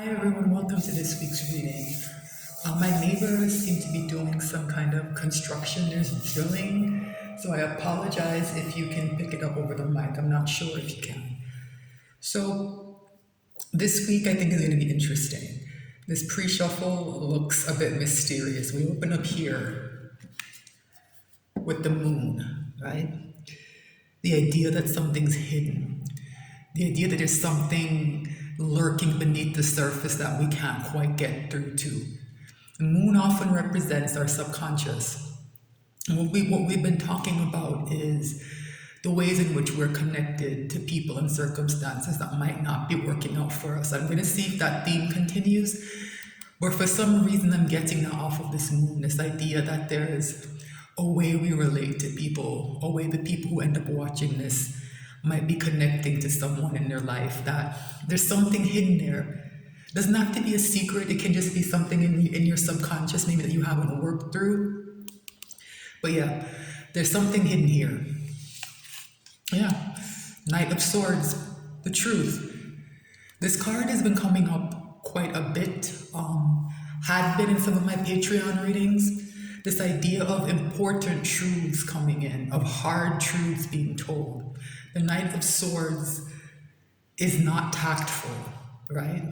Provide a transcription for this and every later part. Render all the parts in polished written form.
Hi everyone, welcome to this week's reading. My neighbors seem to be doing some kind of construction. There's drilling, so I apologize if you can pick it up over the mic. I'm not sure if you can. So this week I think is going to be interesting. This pre-shuffle looks a bit mysterious. We open up here with the moon, right? The idea that something's hidden. The idea that there's something lurking beneath the surface that we can't quite get through to. The moon often represents our subconscious. And what we've been talking about is the ways in which we're connected to people and circumstances that might not be working out for us. I'm going to see if that theme continues, but for some reason I'm getting that off of this moon, this idea that there's a way we relate to people, a way the people who end up watching this might be connecting to someone in their life, that there's something hidden there. It doesn't have to be a secret, it can just be something in your subconscious, maybe that you haven't worked through. But yeah, there's something hidden here. Yeah, Knight of Swords, the truth. This card has been coming up quite a bit, had been in some of my Patreon readings. This idea of important truths coming in, of hard truths being told. The Knight of Swords is not tactful, right?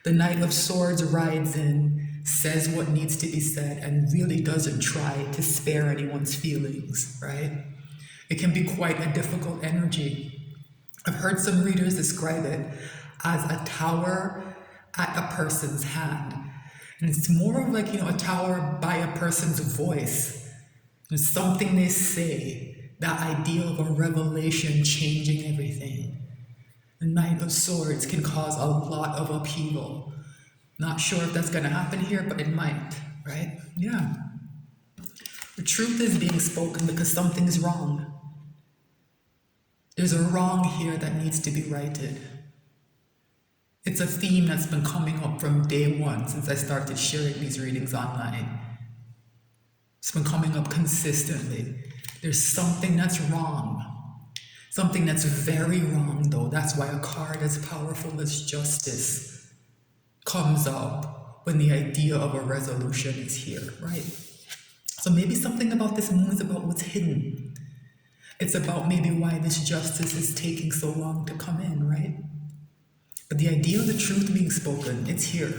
The Knight of Swords rides in, says what needs to be said, and really doesn't try to spare anyone's feelings, right? It can be quite a difficult energy. I've heard some readers describe it as a tower at a person's hand. And it's more of like, a tower by a person's voice. There's something they say, that idea of a revelation changing everything. The Knight of Swords can cause a lot of upheaval. Not sure if that's going to happen here, but it might, right? Yeah. The truth is being spoken because something's wrong. There's a wrong here that needs to be righted. It's a theme that's been coming up from day one since I started sharing these readings online. It's been coming up consistently. There's something that's wrong. Something that's very wrong, though. That's why a card as powerful as Justice comes up when the idea of a resolution is here, right? So maybe something about this moon is about what's hidden. It's about maybe why this justice is taking so long to come in, right? But the idea of the truth being spoken, it's here.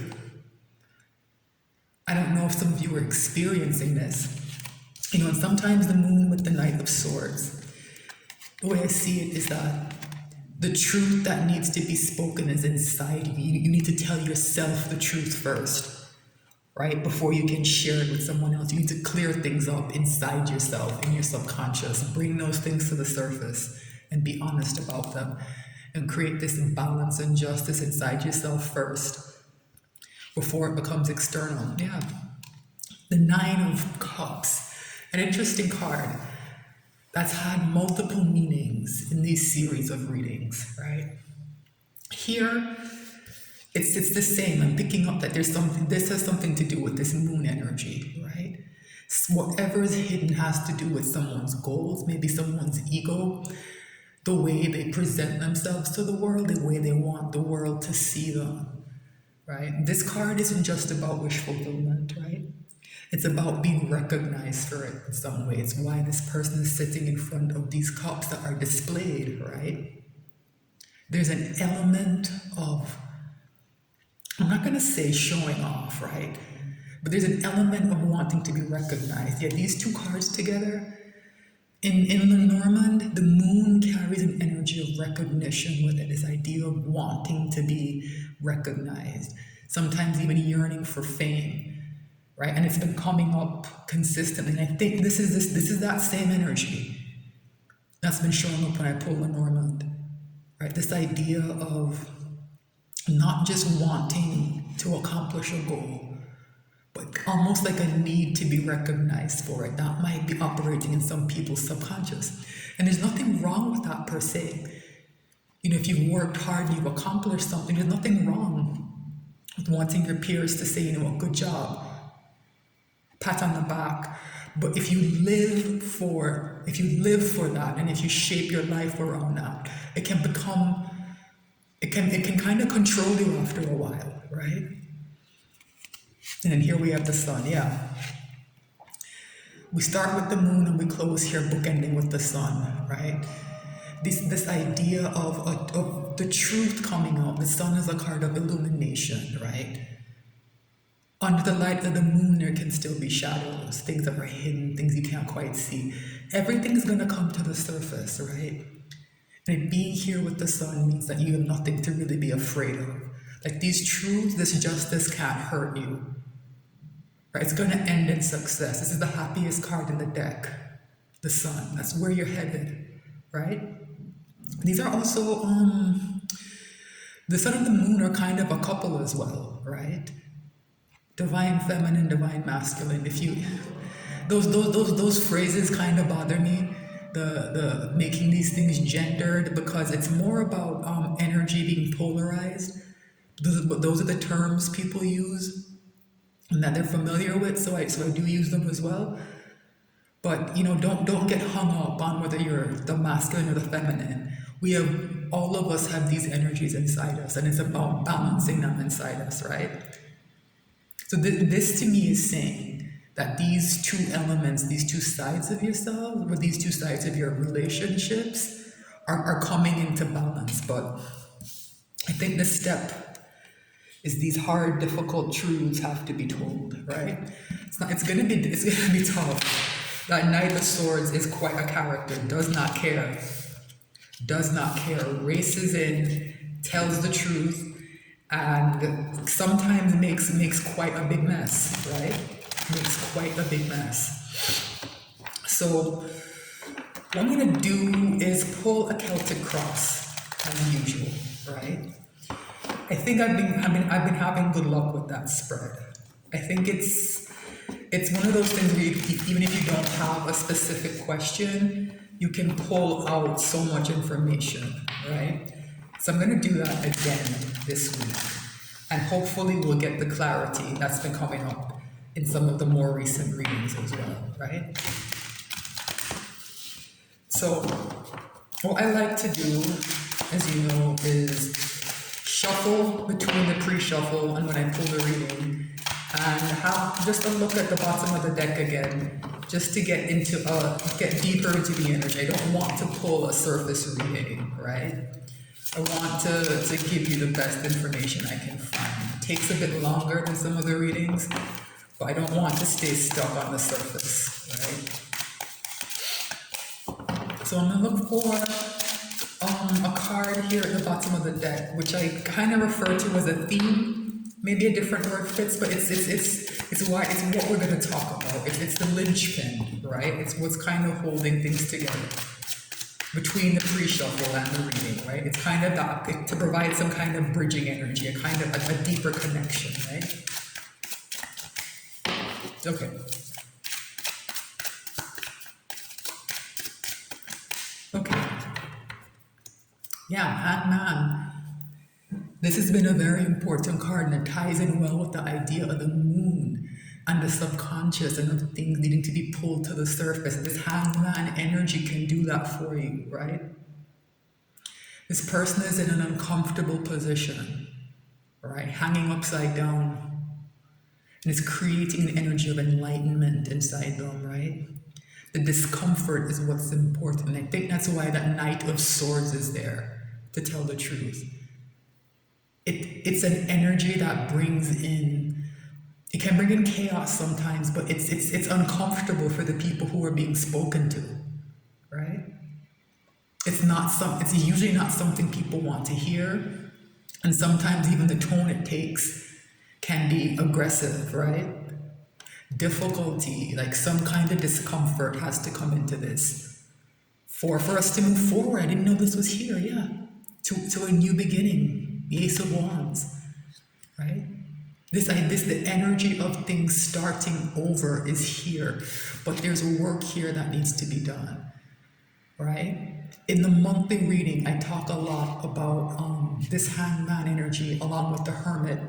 I don't know if some of you are experiencing this. And sometimes the moon with the Knight of Swords, the way I see it is that the truth that needs to be spoken is inside you. You need to tell yourself the truth first, right? Before you can share it with someone else. You need to clear things up inside yourself, in your subconscious, bring those things to the surface and be honest about them and create this balance and justice inside yourself first before it becomes external. Yeah. The Nine of Cups, an interesting card that's had multiple meanings in these series of readings, right? Here, it's the same. I'm picking up that there's something, this has something to do with this moon energy, right? Whatever is hidden has to do with someone's goals, maybe someone's ego, the way they present themselves to the world, the way they want the world to see them, right? This card isn't just about wish fulfillment, right? It's about being recognized for it in some way. It's why this person is sitting in front of these cups that are displayed, right? There's an element of, I'm not going to say showing off, right? But there's an element of wanting to be recognized. Yeah, these two cards together, in Lenormand, the moon carries an energy of recognition with it, this idea of wanting to be recognized, sometimes even yearning for fame, right? And it's been coming up consistently. And I think this is that same energy that's been showing up when I pull Lenormand, right? This idea of not just wanting to accomplish a goal, but almost like a need to be recognized for it. That might be operating in some people's subconscious. And there's nothing wrong with that per se. If you've worked hard and you've accomplished something, there's nothing wrong with wanting your peers to say, a good job, pat on the back. But if you live for that, and if you shape your life around that, it can become it can kind of control you after a while, right? And then here we have the sun. Yeah, we start with the moon and we close here, bookending with the sun, right? This idea of the truth coming out. The sun is a card of illumination, right? Under the light of the moon, there can still be shadows, things that are hidden, things you can't quite see. Everything's gonna come to the surface, right? And being here with the sun means that you have nothing to really be afraid of. Like these truths, this justice can't hurt you. Right? It's gonna end in success. This is the happiest card in the deck. The sun. That's where you're headed, right? These are also the sun and the moon are kind of a couple as well, right? Divine feminine, divine masculine. If you those phrases kind of bother me. The making these things gendered, because it's more about energy being polarized. Those are the terms people use and that they're familiar with. So I do use them as well. But don't get hung up on whether you're the masculine or the feminine. All of us have these energies inside us, and it's about balancing them inside us, right? So this to me is saying that these two elements, these two sides of yourself, or these two sides of your relationships are coming into balance. But I think the step is these hard, difficult truths have to be told, right? It's gonna be tough. That Knight of Swords is quite a character, does not care, races in, tells the truth, and sometimes makes quite a big mess, right? Makes quite a big mess. So what I'm gonna do is pull a Celtic cross as usual, right? I think I've been having good luck with that spread. I think it's one of those things where even if you don't have a specific question, you can pull out so much information, right? So I'm gonna do that again this week, and hopefully we'll get the clarity that's been coming up in some of the more recent readings as well, right? So what I like to do, as you know, is shuffle between the pre-shuffle and when I pull the reading, and have just a look at the bottom of the deck again, just to get deeper into the energy. I don't want to pull a surface reading, right? I want to give you the best information I can find. It takes a bit longer than some of the readings, but I don't want to stay stuck on the surface, right? So I'm gonna look for a card here at the bottom of the deck, which I kind of refer to as a theme. Maybe a different word fits, but it's what we're going to talk about. It's the linchpin, right? It's what's kind of holding things together between the pre-shuffle and the reading, right? It's kind of to provide some kind of bridging energy, a kind of a deeper connection, right? Okay. Okay. Yeah, Hangman. This has been a very important card, and it ties in well with the idea of the moon and the subconscious and of things needing to be pulled to the surface. This Hangman energy can do that for you, right? This person is in an uncomfortable position, right? Hanging upside down. And it's creating an energy of enlightenment inside them, right? The discomfort is what's important. I think that's why that Knight of Swords is there, to tell the truth. It's an energy that brings in, it can bring in chaos sometimes, but it's uncomfortable for the people who are being spoken to, right? It's usually not something people want to hear, and sometimes even the tone it takes can be aggressive, right? Difficulty, like some kind of discomfort has to come into this for us to move forward. I didn't know this was here, yeah. To a new beginning, the Ace of Wands, right? The energy of things starting over is here, but there's work here that needs to be done, right? In the monthly reading, I talk a lot about this Hangman energy along with the Hermit,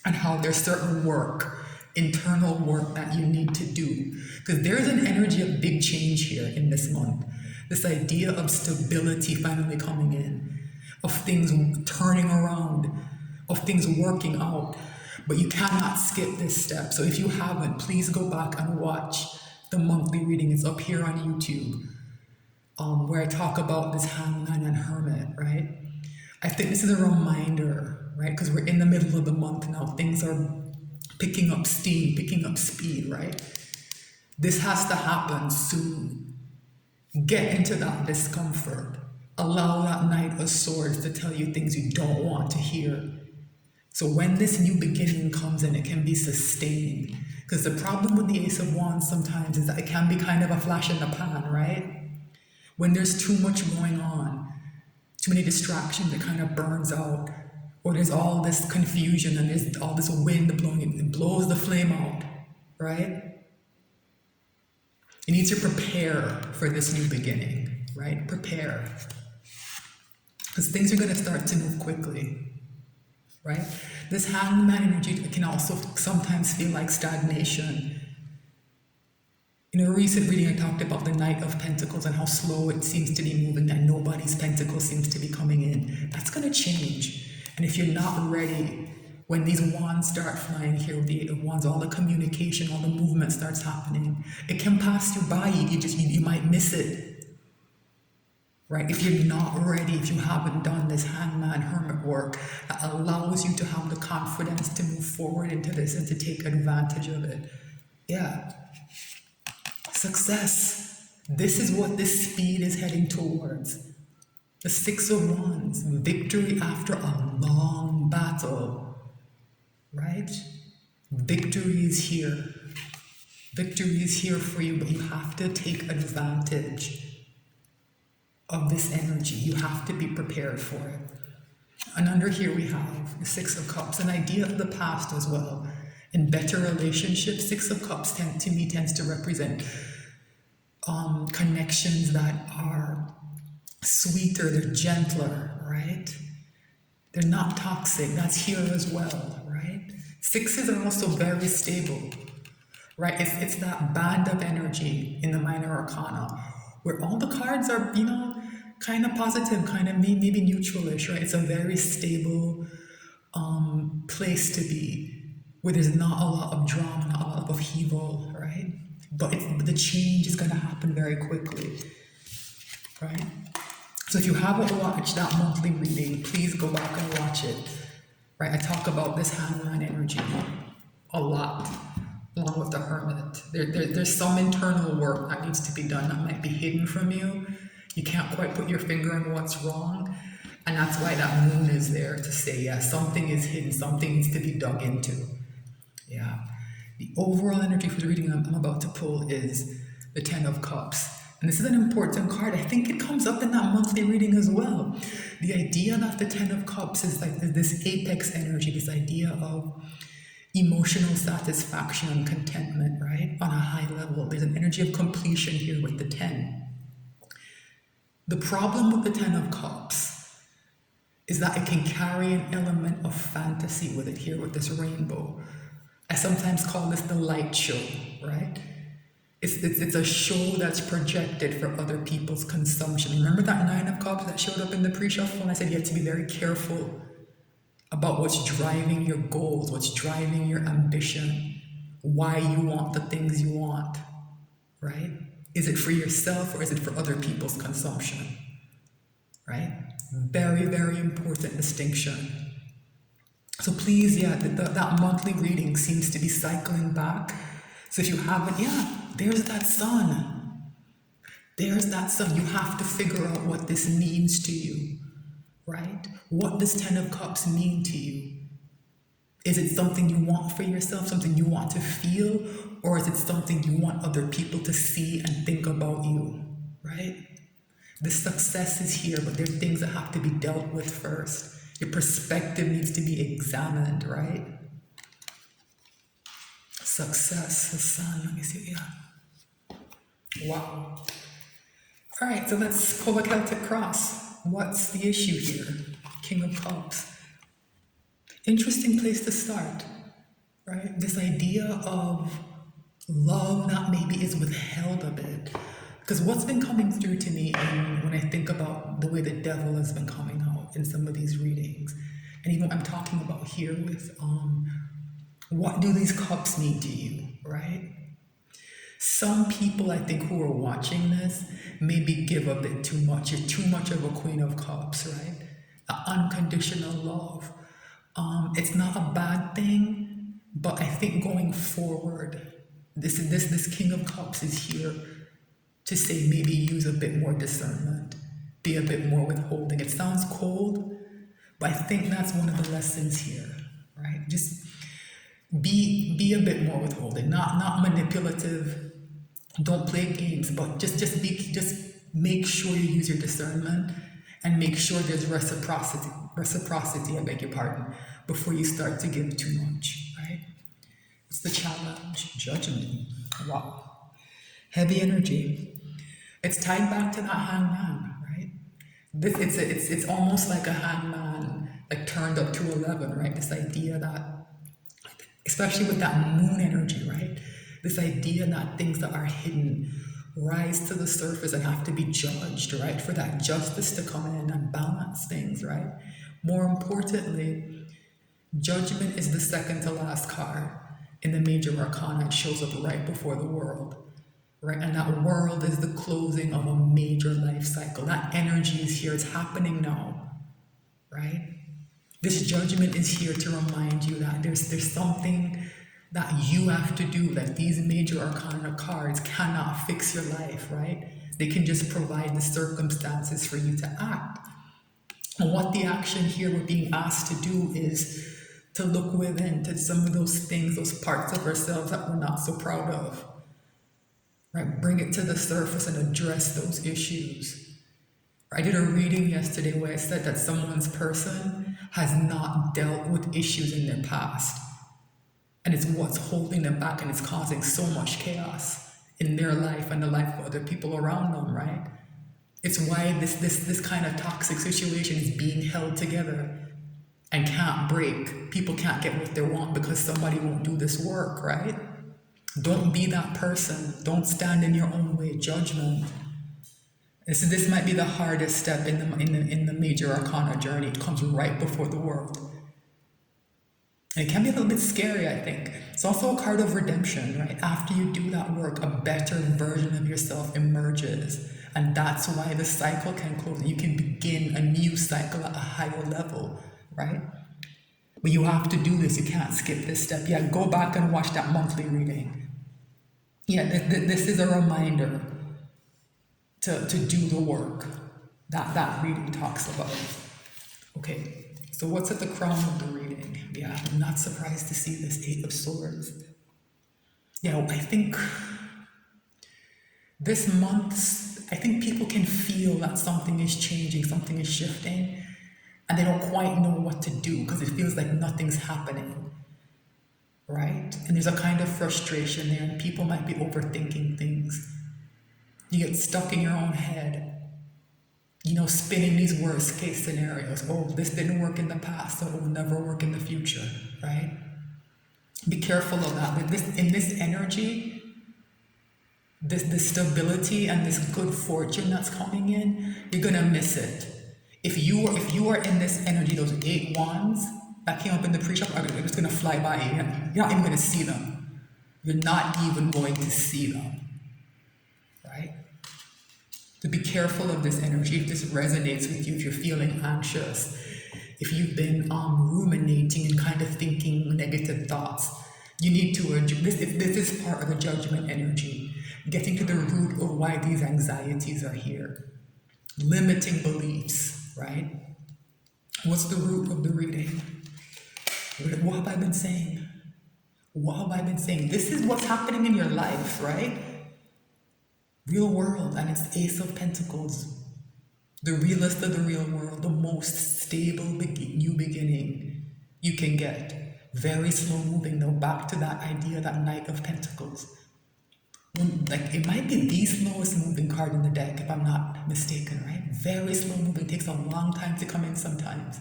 and how there's certain work, internal work that you need to do. Because there's an energy of big change here in this month. This idea of stability finally coming in. of things turning around, of things working out. But you cannot skip this step. So if you haven't, please go back and watch the monthly reading. It's up here on YouTube, where I talk about this hangman and hermit, right? I think this is a reminder, right? Because we're in the middle of the month now. Things are picking up steam, picking up speed, right? This has to happen soon. Get into that discomfort. Allow that Knight of Swords to tell you things you don't want to hear. So when this new beginning comes in, it can be sustained. Because the problem with the Ace of Wands sometimes is that it can be kind of a flash in the pan, right? When there's too much going on, too many distractions, it kind of burns out. Or there's all this confusion and there's all this wind blowing, it blows the flame out, right? You need to prepare for this new beginning, right? Prepare. Because things are going to start to move quickly, right? This hangman energy can also sometimes feel like stagnation. In a recent reading, I talked about the Knight of Pentacles and how slow it seems to be moving, and nobody's pentacle seems to be coming in. That's going to change. And if you're not ready, when these wands start flying here with the Eight of Wands, all the communication, all the movement starts happening. It can pass you by. You might miss it, right? If you're not ready, if you haven't done this hangman hermit work that allows you to have the confidence to move forward into this and to take advantage of it. Yeah. Success. This is what this speed is heading towards. The Six of Wands. Victory after a long battle. Right? Victory is here. Victory is here for you, but you have to take advantage of this energy. You have to be prepared for it. And under here we have the Six of Cups, an idea of the past as well. In better relationships, Six of Cups tends to represent connections that are sweeter, they're gentler, right? They're not toxic. That's here as well, right? Sixes are also very stable, right? It's that band of energy in the minor arcana where all the cards are, kind of positive, kind of maybe neutral-ish, right? It's a very stable place to be, where there's not a lot of drama, not a lot of upheaval, right? But the change is going to happen very quickly, right? So if you haven't watched that monthly reading, please go back and watch it, right? I talk about this hangman energy a lot, along with the hermit. There's some internal work that needs to be done that might be hidden from you. You can't quite put your finger on what's wrong. And that's why that moon is there to say, yeah, something is hidden, something needs to be dug into. Yeah. The overall energy for the reading I'm about to pull is the Ten of Cups. And this is an important card. I think it comes up in that monthly reading as well. The idea that the Ten of Cups is like this apex energy, this idea of emotional satisfaction and contentment, right? On a high level. There's an energy of completion here with the 10. The problem with the Ten of Cups is that it can carry an element of fantasy with it here with this rainbow. I sometimes call this the light show, right? It's a show that's projected for other people's consumption. Remember that Nine of Cups that showed up in the pre-shuffle? And I said you have to be very careful about what's driving your goals, what's driving your ambition, why you want the things you want, right? Is it for yourself or is it for other people's consumption, right? Very, very important distinction. So please, yeah, that monthly reading seems to be cycling back. So if you haven't, there's that sun. There's that sun. You have to figure out what this means to you, right? What does Ten of Cups mean to you? Is it something you want for yourself, something you want to feel, or is it something you want other people to see and think about you, right? The success is here, but there are things that have to be dealt with first. Your perspective needs to be examined, right? Success, the sun, let me see, Wow. All right, so let's pull a Celtic cross. What's the issue here? King of Cups. Interesting place to start, right? This idea of love that maybe is withheld a bit. Because what's been coming through to me when I think about the way the devil has been coming out in some of these readings. And even I'm talking about here with what do these cups mean to you, right? Some people, I think, who are watching this maybe give a bit too much. You're too much of a Queen of Cups, right? Unconditional love. It's not a bad thing, but I think going forward, this King of Cups is here to say maybe use a bit more discernment, be a bit more withholding. It sounds cold, but I think that's one of the lessons here, right? Just be a bit more withholding, not manipulative. Don't play games, but just make sure you use your discernment and make sure there's reciprocity, I beg your pardon, before you start to give too much, right? It's the challenge, judgment. Wow. Heavy energy. It's tied back to that hangman, right? It's almost like a hangman, like turned up to 11, right? This idea that, especially with that moon energy, right? This idea that things that are hidden rise to the surface and have to be judged, right? For that justice to come in and balance things, right? More importantly, judgment is the second to last card in the major arcana. It shows up right before the world, right? And that world is the closing of a major life cycle. That energy is here. It's happening now, right? This judgment is here to remind you that there's something that you have to do. Like these major arcana cards cannot fix your life, right? They can just provide the circumstances for you to act. And what the action here we're being asked to do is to look within to some of those things, those parts of ourselves that we're not so proud of, right? Bring it to the surface and address those issues. I did a reading yesterday where I said that someone's person has not dealt with issues in their past. And it's what's holding them back, and it's causing so much chaos in their life and the life of other people around them, right? It's why this kind of toxic situation is being held together and can't break. People can't get what they want because somebody won't do this work, right? Don't be that person. Don't stand in your own way. Judgment. This might be the hardest step in the major arcana journey. It comes right before the world. And it can be a little bit scary, I think. It's also a card of redemption, right? After you do that work, a better version of yourself emerges. And that's why the cycle can close. You can begin a new cycle at a higher level, right? But you have to do this. You can't skip this step. Yeah, go back and watch that monthly reading. Yeah, this is a reminder to do the work that reading talks about. Okay. So what's at the crown of the reading? Yeah, I'm not surprised to see this Eight of Swords. Yeah, I think this month, I think people can feel that something is changing, something is shifting, and they don't quite know what to do because it feels like nothing's happening, right? And there's a kind of frustration there, and people might be overthinking things. You get stuck in your own head, spinning these worst case scenarios. Oh, this didn't work in the past, so it will never work in the future, right? Be careful of that. In this energy, this stability and this good fortune that's coming in, you're gonna miss it. If you are in this energy, those 8 wands that came up in the pre-shop are just gonna fly by you. You're not even gonna see them. You're not even going to see them, right? To be careful of this energy. If this resonates with you, if you're feeling anxious, if you've been ruminating and kind of thinking negative thoughts, you need to address this is part of the judgment energy. Getting to the root of why these anxieties are here. Limiting beliefs, right? What's the root of the reading? What have I been saying? What have I been saying? This is what's happening in your life, right? Real world, and it's Ace of Pentacles. The realest of the real world, the most stable new beginning you can get. Very slow moving though, back to that idea, that Knight of Pentacles. It might be the slowest moving card in the deck, if I'm not mistaken, right? Very slow moving, takes a long time to come in sometimes.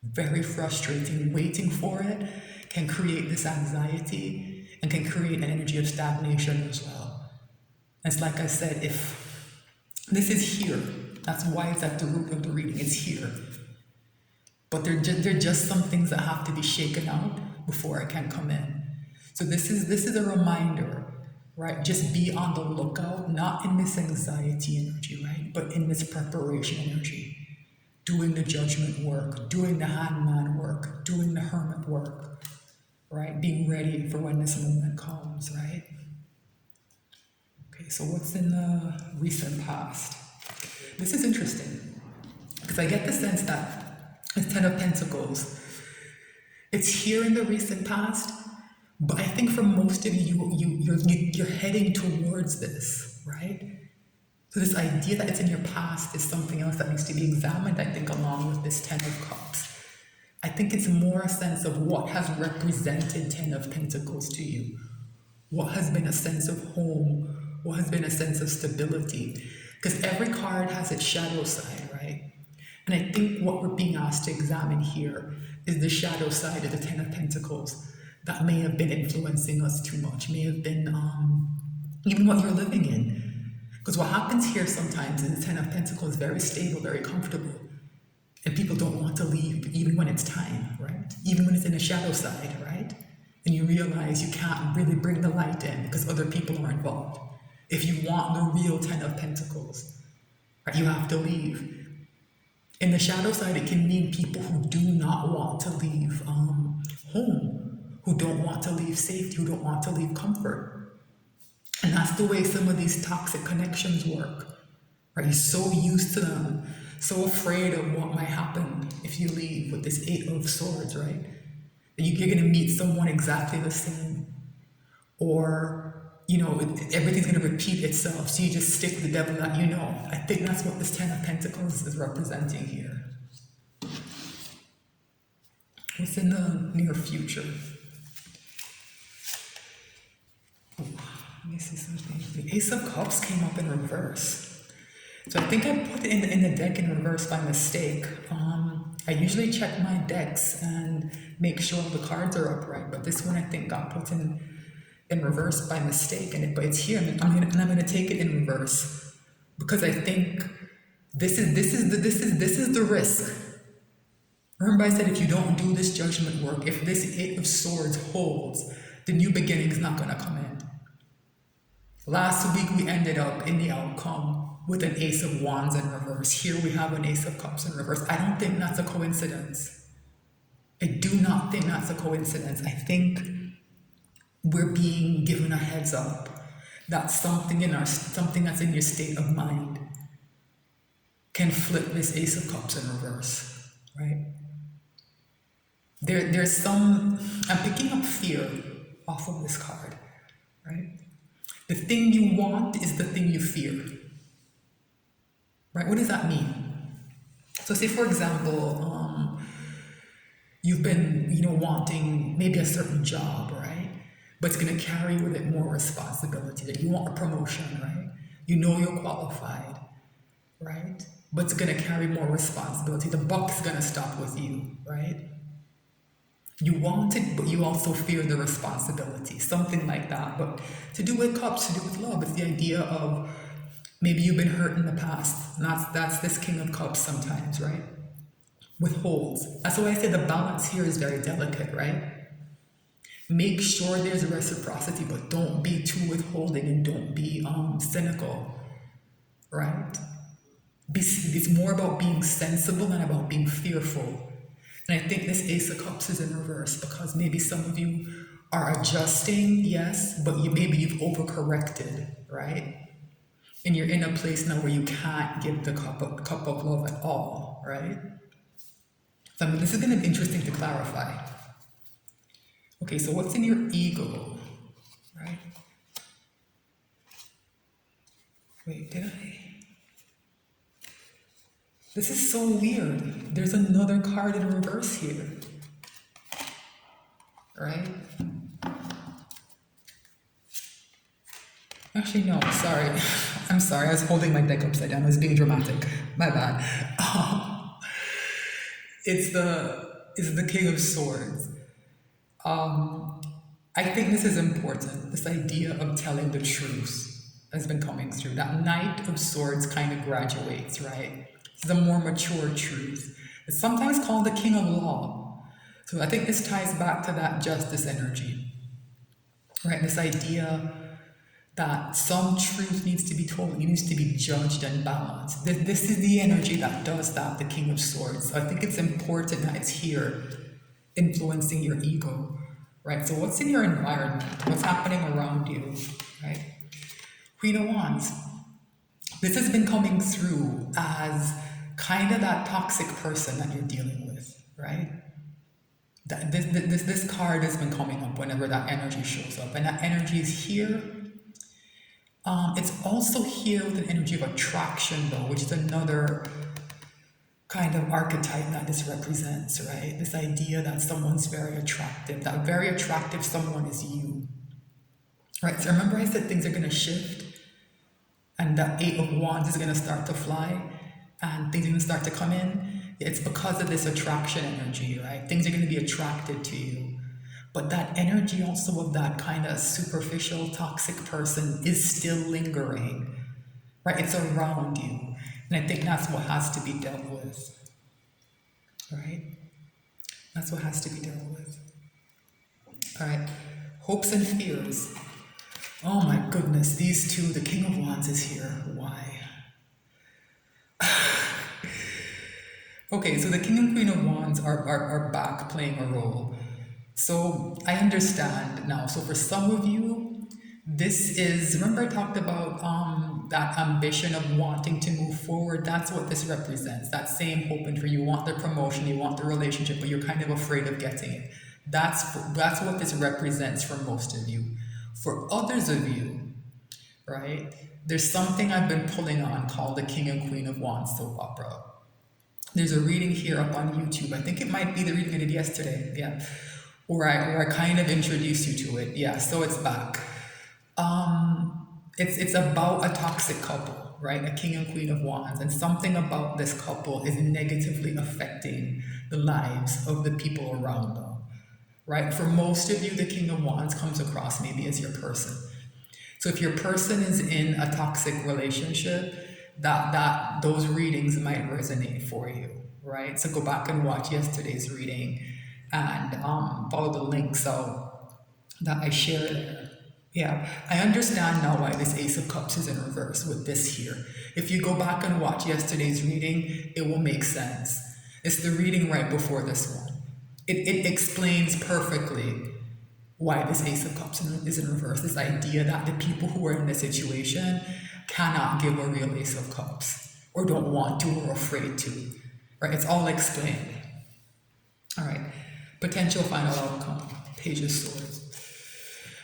Very frustrating, waiting for it can create this anxiety and can create an energy of stagnation as well. It's like I said, if this is here, That's why it's at the root of the reading. It's here. But they're just some things that have to be shaken out before I can come in. So this is a reminder, right? Just be on the lookout, not in this anxiety energy, right? But in this preparation energy. Doing the judgment work, doing the hangman work, doing the hermit work, right? Being ready for when this moment comes, right? Okay, so what's in the recent past? This is interesting because I get the sense that it's Ten of Pentacles. It's here in the recent past, but I think for most of you, you're heading towards this, right? So this idea that it's in your past is something else that needs to be examined, I think, along with this Ten of Cups. I think it's more a sense of what has represented Ten of Pentacles to you. What has been a sense of home? What has been a sense of stability? Because every card has its shadow side, right? And I think what we're being asked to examine here is the shadow side of the Ten of Pentacles that may have been influencing us too much, may have been even what you're living in. Because what happens here sometimes is the Ten of Pentacles is very stable, very comfortable. And people don't want to leave even when it's time, right? Even when it's in the shadow side, right? And you realize you can't really bring the light in because other people are involved. If you want the real Ten of Pentacles, right, you have to leave. In the shadow side, it can mean people who do not want to leave home, who don't want to leave safety, who don't want to leave comfort. And that's the way some of these toxic connections work, right? You're so used to them, so afraid of what might happen if you leave with this Eight of Swords, right? You're going to meet someone exactly the same. Or, everything's going to repeat itself, so you just stick with the devil that you know. I think that's what this Ten of Pentacles is representing here. What's in the near future? Ooh, let me see something. The Ace of Cups came up in reverse. So I think I put it in the deck in reverse by mistake. I usually check my decks and make sure the cards are upright, but this one I think got put in reverse by mistake, but it's here, and I'm gonna take it in reverse because I think this is the risk. Remember I said if you don't do this judgment work, if this Eight of Swords holds, the new beginning is not gonna come in. Last week we ended up in the outcome with an Ace of Wands in reverse. Here we have an Ace of Cups in reverse. I don't think that's a coincidence. I do not think that's a coincidence. I think we're being given a heads up that something that's in your state of mind can flip this Ace of Cups in reverse, right? I'm picking up fear off of this card, right? The thing you want is the thing you fear, right? What does that mean? So say, for example, you've been, wanting maybe a certain job, right? But it's going to carry with it more responsibility. That you want a promotion, right? You know you're qualified, right? But it's going to carry more responsibility. The buck's going to stop with you, right? You want it, but you also fear the responsibility. Something like that. But to do with cups, to do with love, it's the idea of maybe you've been hurt in the past. And that's this King of Cups sometimes, right? Withholds. That's why I say the balance here is very delicate, right? Make sure there's a reciprocity, but don't be too withholding and don't be cynical, right? It's more about being sensible than about being fearful. And I think this Ace of Cups is in reverse because maybe some of you are adjusting, yes, but maybe you've overcorrected, right? And you're in a place now where you can't give the cup of love at all, right? So this is going to be interesting to clarify. Okay, so what's in your ego, right? Wait, did I? This is so weird. There's another card in reverse here, right? Actually, no, sorry. I'm sorry, I was holding my deck upside down. I was being dramatic. My bad. It's the King of Swords. I think this is important, this idea of telling the truth has been coming through. That Knight of Swords kind of graduates, right? It's a more mature truth. It's sometimes called the King of Law. So I think this ties back to that justice energy, right? This idea that some truth needs to be told, it needs to be judged and balanced. This is the energy that does that, the King of Swords. So I think it's important that it's here, influencing your ego, right? So what's in your environment? What's happening around you, right? Queen of Wands. This has been coming through as kind of that toxic person that you're dealing with, right? This card has been coming up whenever that energy shows up, and that energy is here. It's also here with an energy of attraction, though, which is another kind of archetype that this represents, right? This idea that someone's very attractive, that very attractive someone is you, right? So remember I said things are going to shift, and the Eight of Wands is going to start to fly, and things are going to start to come in. It's because of this attraction energy, right? Things are going to be attracted to you. But that energy also of that kind of superficial, toxic person is still lingering, right? It's around you. And I think that's what has to be dealt with, right? That's what has to be dealt with. All right, hopes and fears. Oh my goodness, these two, the King of Wands is here. Why? Okay, so the King and Queen of Wands are back playing a role. So I understand now. So for some of you, this is, remember I talked about that ambition of wanting to move forward. That's what this represents. That same hoping for, you want the promotion, you want the relationship, but you're kind of afraid of getting it. That's what this represents for most of you. For others of you, right, there's something I've been pulling on called the King and Queen of Wands soap opera. There's a reading here up on YouTube. I think it might be the reading I did yesterday. Yeah. Or I kind of introduced you to it. Yeah, so it's back. It's about a toxic couple, right? A King and Queen of Wands. And something about this couple is negatively affecting the lives of the people around them, right? For most of you, the King of Wands comes across maybe as your person. So if your person is in a toxic relationship, that those readings might resonate for you, right? So go back and watch yesterday's reading and follow the links out that I shared there. Yeah, I understand now why this Ace of Cups is in reverse with this here. If you go back and watch yesterday's reading, it will make sense. It's the reading right before this one. It explains perfectly why this Ace of Cups is in reverse. This idea that the people who are in this situation cannot give a real Ace of Cups, or don't want to, or afraid to, right? It's all explained. All right, potential final outcome, Page of Swords.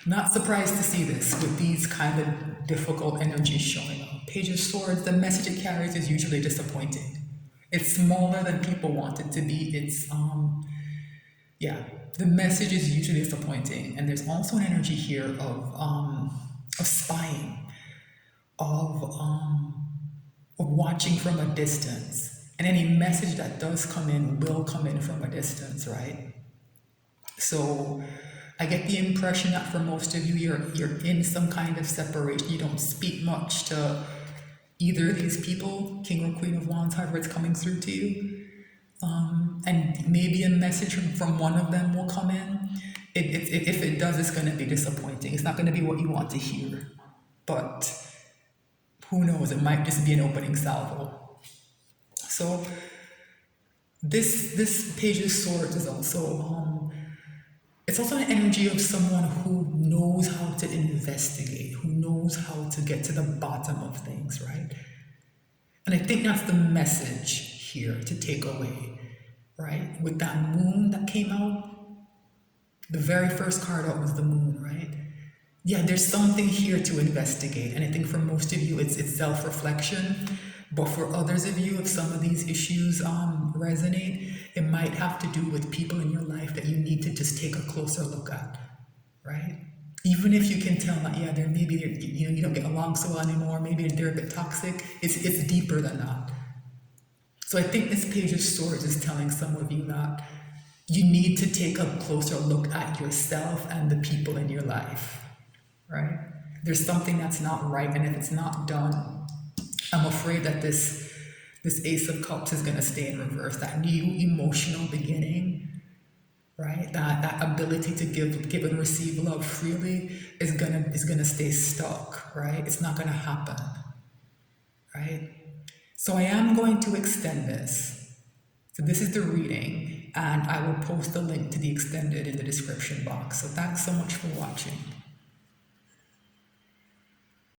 Not surprised to see this with these kind of difficult energies showing up. Page of Swords, the message it carries is usually disappointing. It's smaller than people want it to be. It's, the message is usually disappointing. And there's also an energy here of spying, of watching from a distance. And any message that does come in will come in from a distance, right? So I get the impression that for most of you, you're in some kind of separation. You don't speak much to either of these people, King or Queen of Wands, however it's coming through to you. And maybe a message from one of them will come in. If it does, it's going to be disappointing. It's not going to be what you want to hear. But who knows? It might just be an opening salvo. So this Page of Swords is also it's also an energy of someone who knows how to investigate, who knows how to get to the bottom of things, right? And I think that's the message here to take away, right? With that moon that came out, the very first card out was the moon, right? Yeah, there's something here to investigate. And I think for most of you, it's self-reflection. But for others of you, if some of these issues resonate, it might have to do with people in your life that you need to just take a closer look at, right? Even if you can tell that, yeah, you don't get along so well anymore, maybe they're a bit toxic, it's deeper than that. So I think this Page of Swords is telling some of you that you need to take a closer look at yourself and the people in your life, right? There's something that's not right, and if it's not done, I'm afraid that this Ace of Cups is going to stay in reverse. That new emotional beginning, right? That ability to give and receive love freely is gonna stay stuck, right? It's not gonna happen, right? So I am going to extend this. So this is the reading, and I will post the link to the extended in the description box. So thanks so much for watching.